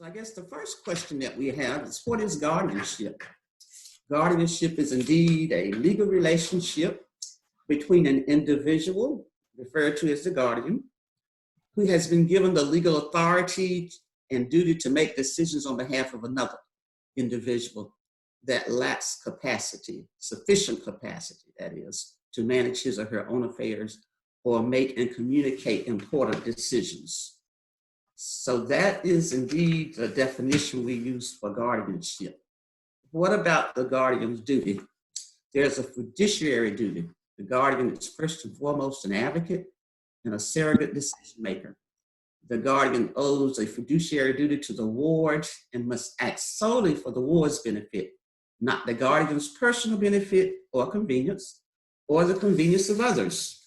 So I guess the first question that we have is, what is guardianship? Guardianship is indeed a legal relationship between an individual, referred to as the guardian, who has been given the legal authority and duty to make decisions on behalf of another individual that lacks capacity, sufficient capacity, that is, to manage his or her own affairs or make and communicate important decisions. So that is indeed the definition we use for guardianship. What about the guardian's duty? There's a fiduciary duty. The guardian is first and foremost an advocate and a surrogate decision maker. The guardian owes a fiduciary duty to the ward and must act solely for the ward's benefit, not the guardian's personal benefit or convenience, or the convenience of others.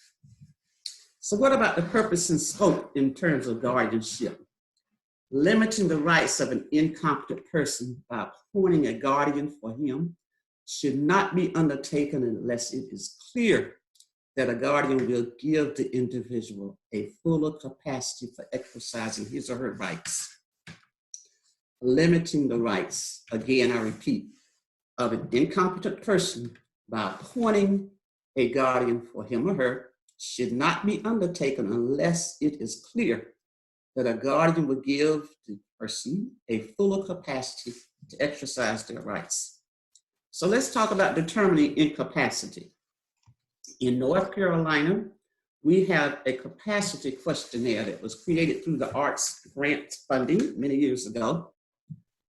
So what about the purpose and scope in terms of guardianship? Limiting the rights of an incompetent person by appointing a guardian for him should not be undertaken unless it is clear that a guardian will give the individual a fuller capacity for exercising his or her rights. Limiting the rights, again, I repeat, of an incompetent person by appointing a guardian for him or her should not be undertaken unless it is clear that a guardian will give the person a fuller capacity to exercise their rights. So let's talk about determining incapacity. In North Carolina, we have a capacity questionnaire that was created through the arts grant funding many years ago.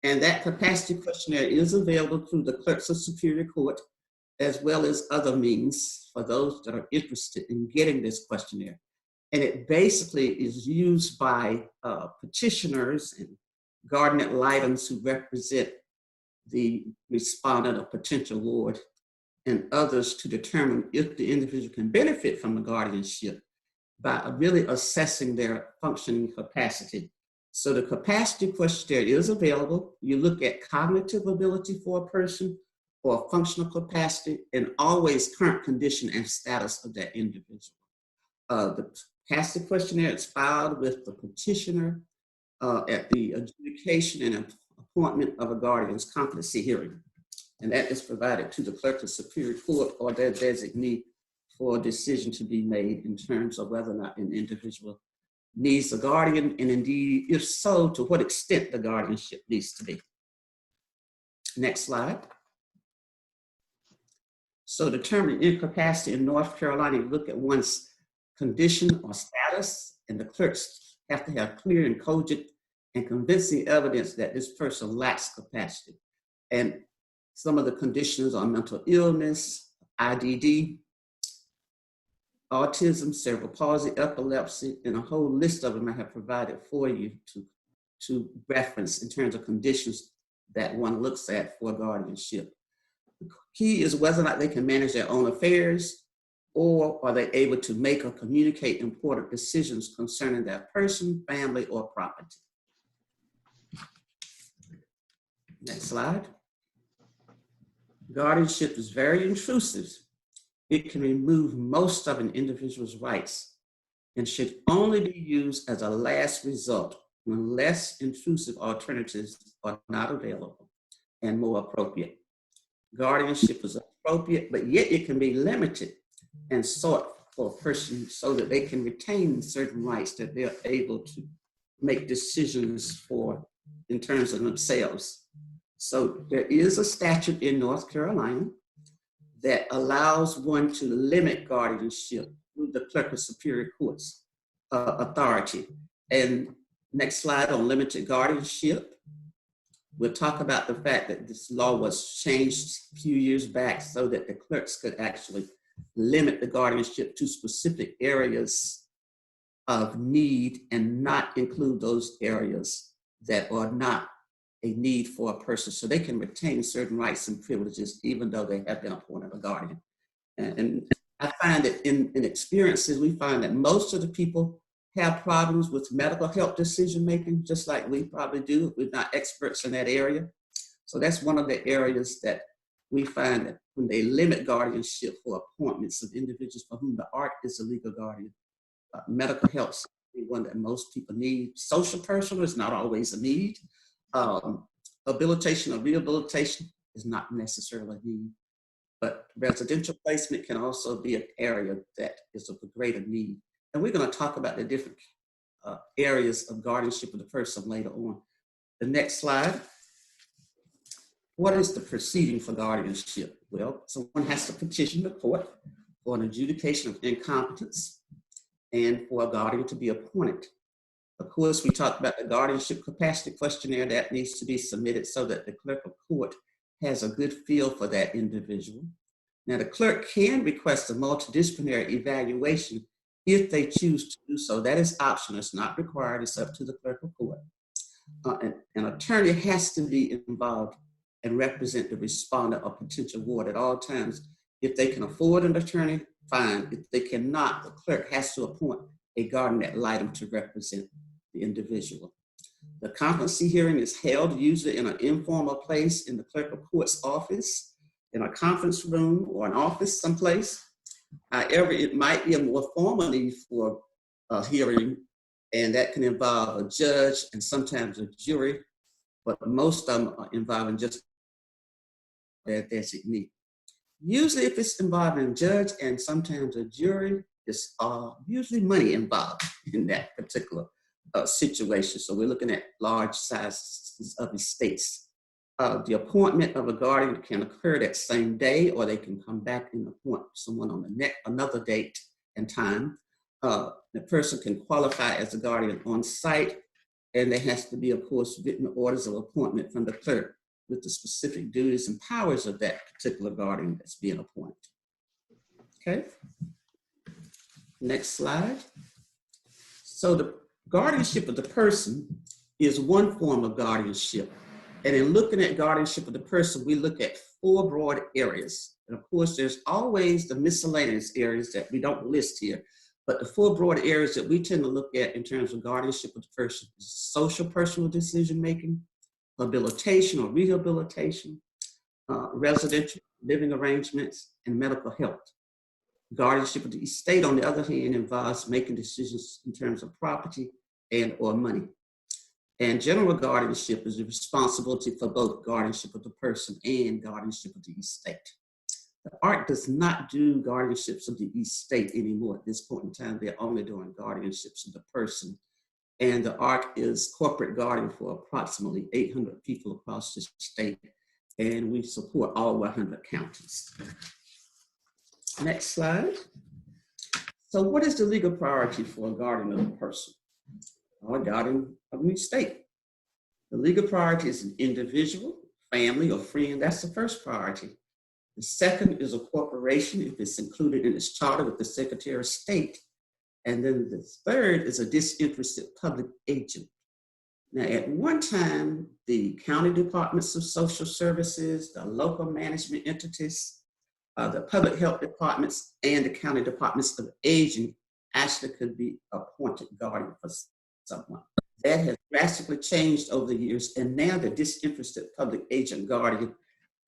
And that capacity questionnaire is available through the clerks of Superior Court, as well as other means for those that are interested in getting this questionnaire. And it basically is used by petitioners and guardian ad litem's who represent the respondent or potential ward and others to determine if the individual can benefit from the guardianship by really assessing their functioning capacity. So the capacity questionnaire is available. You look at cognitive ability for a person or functional capacity and always current condition and status of that individual. The capacity questionnaire is filed with the petitioner at the adjudication and appointment of a guardian's competency hearing. And that is provided to the clerk of Superior Court or their designee for a decision to be made in terms of whether or not an individual needs a guardian, and indeed, if so, to what extent the guardianship needs to be. Next slide. So determining incapacity in North Carolina, you look at one's condition or status, and the clerks have to have clear and cogent and convincing evidence that this person lacks capacity. And some of the conditions are mental illness, IDD, autism, cerebral palsy, epilepsy, and a whole list of them I have provided for you to reference in terms of conditions that one looks at for guardianship. The key is whether or not they can manage their own affairs, or are they able to make or communicate important decisions concerning their person, family, or property. Next slide. Guardianship is very intrusive. It can remove most of an individual's rights and should only be used as a last result when less intrusive alternatives are not available and more appropriate. Guardianship is appropriate, but yet it can be limited and sought for a person so that they can retain certain rights that they're able to make decisions for in terms of themselves. So there is a statute in North Carolina that allows one to limit guardianship through the clerk of Superior Court's authority. And next slide on limited guardianship. We'll talk about the fact that this law was changed a few years back so that the clerks could actually limit the guardianship to specific areas of need and not include those areas that are not a need for a person, so they can retain certain rights and privileges even though they have been appointed a guardian. And I find that in experiences, we find that most of the people have problems with medical health decision making, just like we probably do. We're not experts in that area. So that's one of the areas that we find that when they limit guardianship for appointments of individuals for whom the ARC is a legal guardian, medical health is one that most people need. Social personal is not always a need. Habilitation or rehabilitation is not necessarily needed, but residential placement can also be an area that is of a greater need. And we're going to talk about the different areas of guardianship of the person later on. The next slide. What is the proceeding for guardianship? Well, someone has to petition the court for an adjudication of incompetence and for a guardian to be appointed. Of course, we talked about the guardianship capacity questionnaire that needs to be submitted so that the clerk of court has a good feel for that individual. Now, the clerk can request a multidisciplinary evaluation if they choose to do so. That is optional, it's not required, it's up to the clerk of court. An attorney has to be involved and represent the respondent or potential ward at all times. If they can afford an attorney, fine. If they cannot, the clerk has to appoint a guardian ad litem to represent the individual. The competency hearing is held usually in an informal place in the clerk of court's office, in a conference room or an office someplace. However, it might be a more formal need for a hearing, and that can involve a judge and sometimes a jury, but most of them are involving just their designee. Usually if it's involving a judge and sometimes a jury, there's usually money involved in that particular situation. So we're looking at large sizes of estates. The appointment of a guardian can occur that same day, or they can come back and appoint someone on another date and time. The person can qualify as a guardian on site, and there has to be, of course, written orders of appointment from the clerk with the specific duties and powers of that particular guardian that's being appointed. Okay. Next slide. So the guardianship of the person is one form of guardianship. And in looking at guardianship of the person, we look at 4 broad areas. And of course, there's always the miscellaneous areas that we don't list here. But the 4 broad areas that we tend to look at in terms of guardianship of the person is social personal decision-making, habilitation or rehabilitation, residential living arrangements, and medical health. Guardianship of the estate, on the other hand, involves making decisions in terms of property and or money. And general guardianship is the responsibility for both guardianship of the person and guardianship of the estate. The ARC does not do guardianships of the estate anymore. At this point in time, they're only doing guardianships of the person. And the ARC is corporate guardian for approximately 800 people across the state. And we support all 100 counties. Next slide. So what is the legal priority for a guardian of the person or a guardian of an estate? The legal priority is an individual, family, or friend. That's the first priority. The second is a corporation if it's included in its charter with the Secretary of State. And then the third is a disinterested public agent. Now, at one time, the county departments of social services, the local management entities, the public health departments, and the county departments of aging actually could be appointed guardian for someone. That has drastically changed over the years, and now the disinterested public agent guardian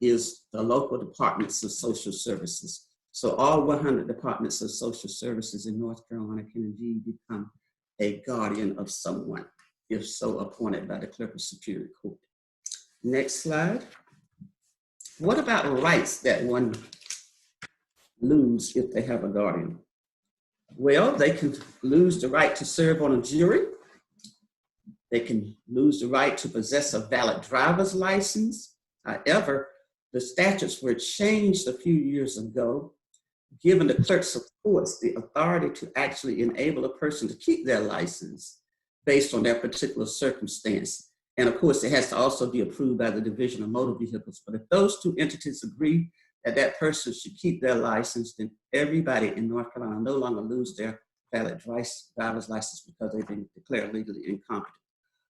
is the local departments of social services. So all 100 departments of social services in North Carolina can indeed become a guardian of someone, if so appointed by the Clerk of Superior Court. Next slide. What about rights that one lose if they have a guardian? Well, they can lose the right to serve on a jury. They can lose the right to possess a valid driver's license. However, the statutes were changed a few years ago, giving the clerks of courts the authority to actually enable a person to keep their license based on their particular circumstance. And of course, it has to also be approved by the Division of Motor Vehicles. But if those two entities agree that that person should keep their license, then everybody in North Carolina no longer lose their valid driver's license because they've been declared legally incompetent.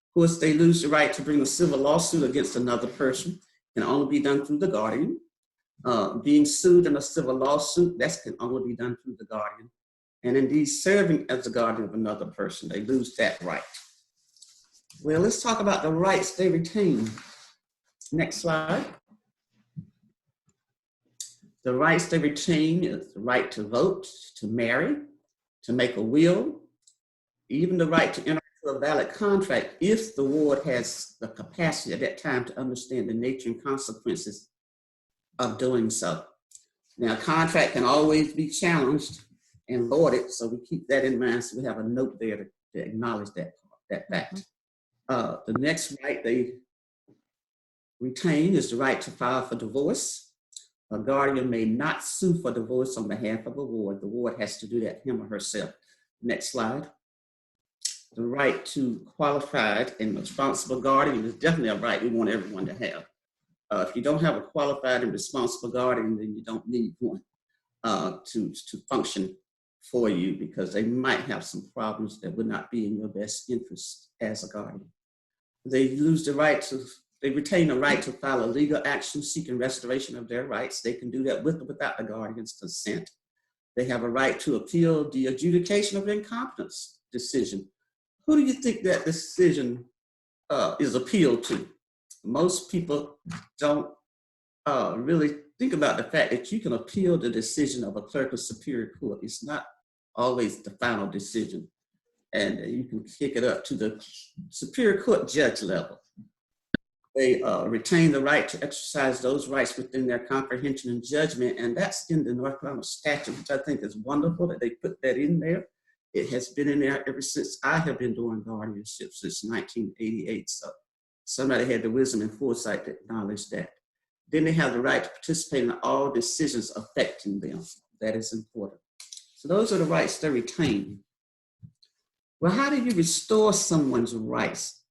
Of course, they lose the right to bring a civil lawsuit against another person. It can only be done through the guardian. Being sued in a civil lawsuit, that can only be done through the guardian. And indeed, serving as the guardian of another person, they lose that right. Well, let's talk about the rights they retain. Next slide. The rights they retain is the right to vote, to marry, to make a will, even the right to enter into a valid contract if the ward has the capacity at that time to understand the nature and consequences of doing so. Now, a contract can always be challenged and voided, so we keep that in mind. So we have a note there to acknowledge that fact. The next right they retain is the right to file for divorce. A guardian may not sue for divorce on behalf of a ward. The ward has to do that him or herself. Next slide. The right to qualified and responsible guardian is definitely a right we want everyone to have. If you don't have a qualified and responsible guardian, then you don't need one to function for you, because they might have some problems that would not be in your best interest as a guardian. They retain the right to file a legal action seeking restoration of their rights. They can do that with or without the guardian's consent. They have a right to appeal the adjudication of incompetence decision. Who do you think that decision is appealed to? Most people don't really think about the fact that you can appeal the decision of a clerk of superior court. It's not always the final decision, and you can kick it up to the superior court judge level. They retain the right to exercise those rights within their comprehension and judgment, and that's in the North Carolina statute, which I think is wonderful that they put that in there. It has been in there ever since I have been doing guardianship, since 1988. So somebody had the wisdom and foresight to acknowledge that. Then they have the right to participate in all decisions affecting them. That is important. So those are the rights they retain. Well, how do you restore someone's rights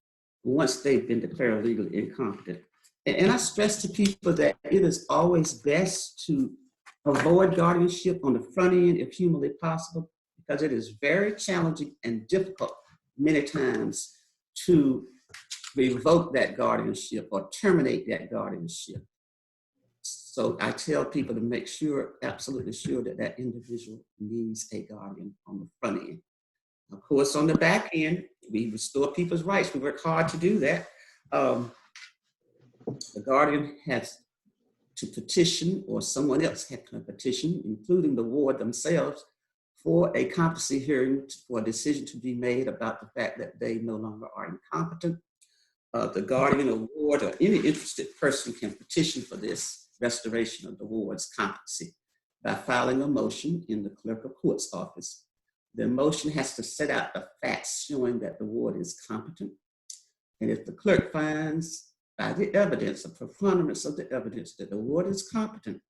once they've been declared legally incompetent? And I stress to people that it is always best to avoid guardianship on the front end if humanly possible, because it is very challenging and difficult many times to revoke that guardianship or terminate that guardianship. So I tell people to make sure, absolutely sure, that that individual needs a guardian on the front end. Of course, on the back end, we restore people's rights. We work hard to do that. The guardian has to petition, or someone else has to petition, including the ward themselves, for a competency hearing for a decision to be made about the fact that they no longer are incompetent. The guardian or ward or any interested person can petition for this restoration of the ward's competency by filing a motion in the clerk of court's office. The motion has to set out the facts showing that the ward is competent. And if the clerk finds by the evidence, a preponderance of the evidence, that the ward is competent,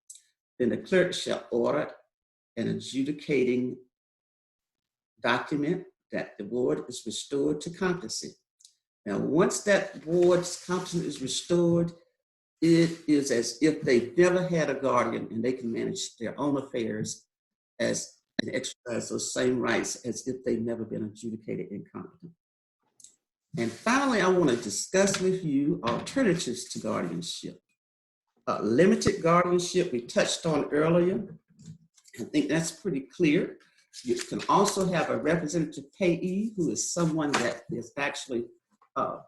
then the clerk shall order an adjudicating document that the ward is restored to competency. Now, once that ward's competence is restored, it is as if they've never had a guardian, and they can manage their own affairs and exercise those same rights as if they've never been adjudicated incompetent. And finally, I want to discuss with you alternatives to guardianship. Limited guardianship, we touched on earlier. I think that's pretty clear. You can also have a representative payee, who is someone that is actually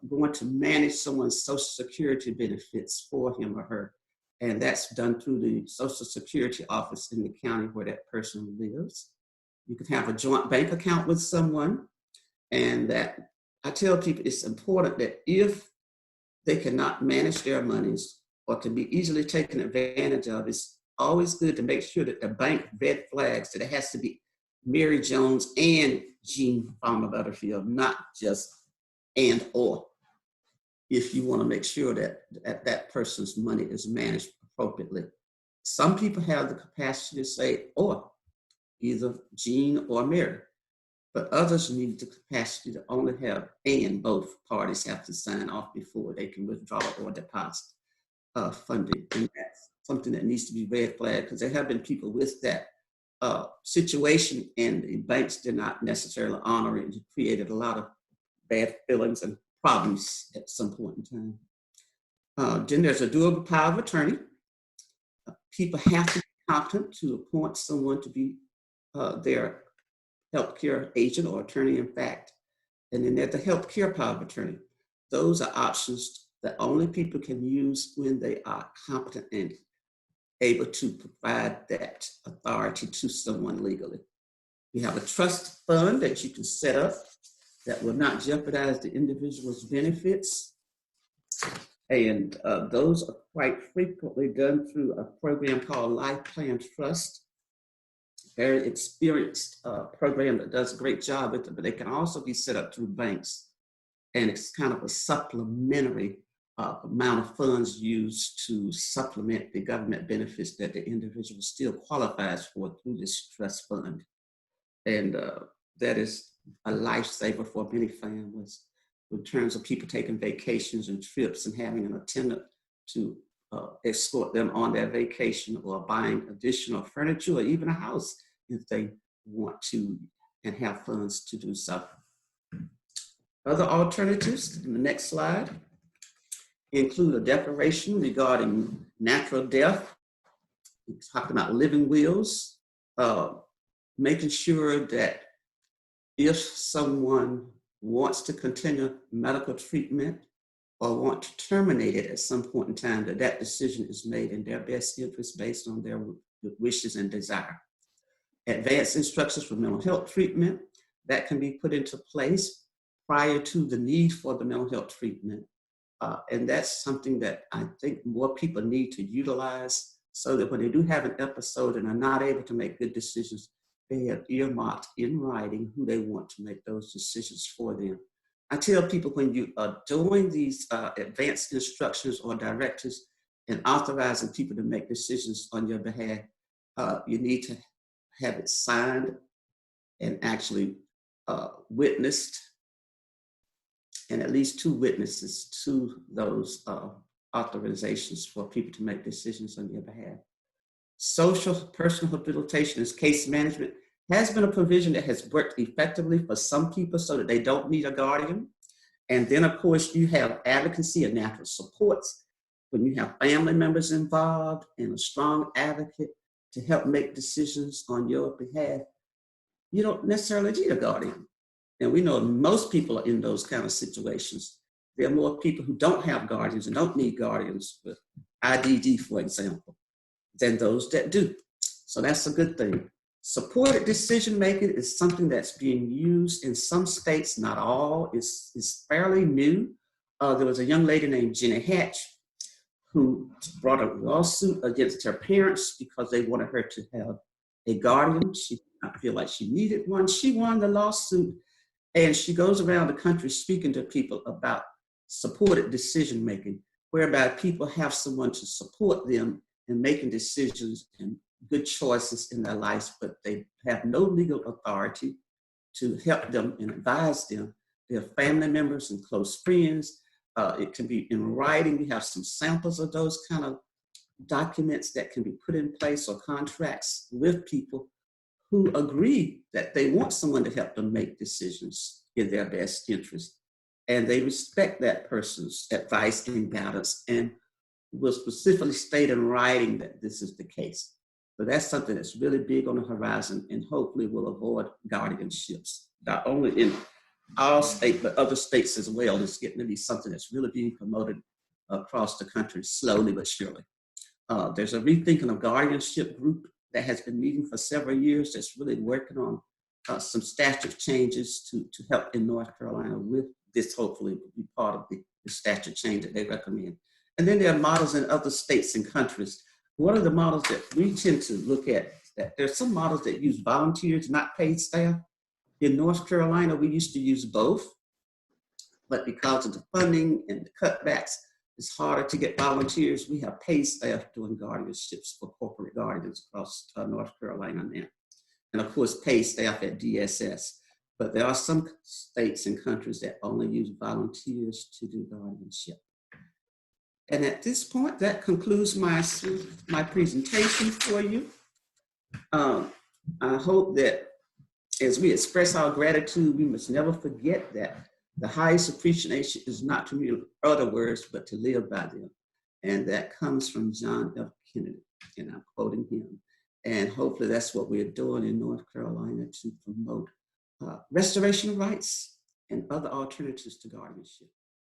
going to manage someone's Social Security benefits for him or her. And that's done through the Social Security office in the county where that person lives. You can have a joint bank account with someone. And that, I tell people, it's important that if they cannot manage their monies or can be easily taken advantage of, it's always good to make sure that the bank red flags that it has to be Mary Jones and Jean Farmer Butterfield, not just and or, if you want to make sure that that person's money is managed appropriately. Some people have the capacity to say or, either Jean or Mary, but others need the capacity to only have and. Both parties have to sign off before they can withdraw or deposit funding. And that's something that needs to be red flagged, because there have been people with that situation, and the banks did not necessarily honor it. It created a lot of bad feelings and problems at some point in time. Then there's a doable power of attorney. People have to be competent to appoint someone to be their healthcare agent or attorney in fact. And then there's the healthcare power of attorney. Those are options that only people can use when they are competent and able to provide that authority to someone legally. You have a trust fund that you can set up that will not jeopardize the individual's benefits. And those are quite frequently done through a program called Life Plan Trust. Very experienced program that does a great job with it, but they can also be set up through banks. And it's kind of a supplementary amount of funds used to supplement the government benefits that the individual still qualifies for through this trust fund. And that is a lifesaver for many families in terms of people taking vacations and trips and having an attendant to escort them on their vacation, or buying additional furniture or even a house if they want to and have funds to do so. Other alternatives in the next slide include a declaration regarding natural death. We're talking about living wills, making sure that if someone wants to continue medical treatment or want to terminate it at some point in time, that decision is made in their best interest based on their wishes and desire. Advanced instructions for mental health treatment that can be put into place prior to the need for the mental health treatment. And that's something that I think more people need to utilize, so that when they do have an episode and are not able to make good decisions, they have earmarked in writing who they want to make those decisions for them. I tell people, when you are doing these advanced instructions or directives and authorizing people to make decisions on your behalf, you need to have it signed and actually witnessed, and at least 2 witnesses to those authorizations for people to make decisions on your behalf. Social personal habilitation as case management has been a provision that has worked effectively for some people so that they don't need a guardian. And then, of course, you have advocacy and natural supports when you have family members involved and a strong advocate to help make decisions on your behalf. You don't necessarily need a guardian. And we know most people are in those kind of situations. There are more people who don't have guardians and don't need guardians with IDD, for example, than those that do. So that's a good thing. Supported decision-making is something that's being used in some states, not all. It's fairly new. There was a young lady named Jenny Hatch who brought a lawsuit against her parents because they wanted her to have a guardian. She did not feel like she needed one. She won the lawsuit, and she goes around the country speaking to people about supported decision-making, whereby people have someone to support them in making decisions and good choices in their lives, but they have no legal authority to help them and advise them. They're family members and close friends. It can be in writing. We have some samples of those kind of documents that can be put in place, or contracts with people who agree that they want someone to help them make decisions in their best interest. And they respect that person's advice and guidance, and will specifically state in writing that this is the case. So that's something that's really big on the horizon, and hopefully will avoid guardianships, not only in our state, but other states as well. It's getting to be something that's really being promoted across the country, slowly but surely. There's a Rethinking of Guardianship group that has been meeting for several years that's really working on some statute changes to help in North Carolina with this. Hopefully will be part of the statute change that they recommend. And then there are models in other states and countries. One of the models that we tend to look at, that there's some models that use volunteers, not paid staff. In North Carolina, we used to use both, but because of the funding and the cutbacks, it's harder to get volunteers. We have paid staff doing guardianships for corporate guardians across North Carolina now. And of course, paid staff at DSS. But there are some states and countries that only use volunteers to do guardianship. And at this point, that concludes my presentation for you. I hope that as we express our gratitude, we must never forget that the highest appreciation is not to read other words, but to live by them. And that comes from John F. Kennedy, and I'm quoting him. And hopefully that's what we're doing in North Carolina to promote restoration of rights and other alternatives to guardianship.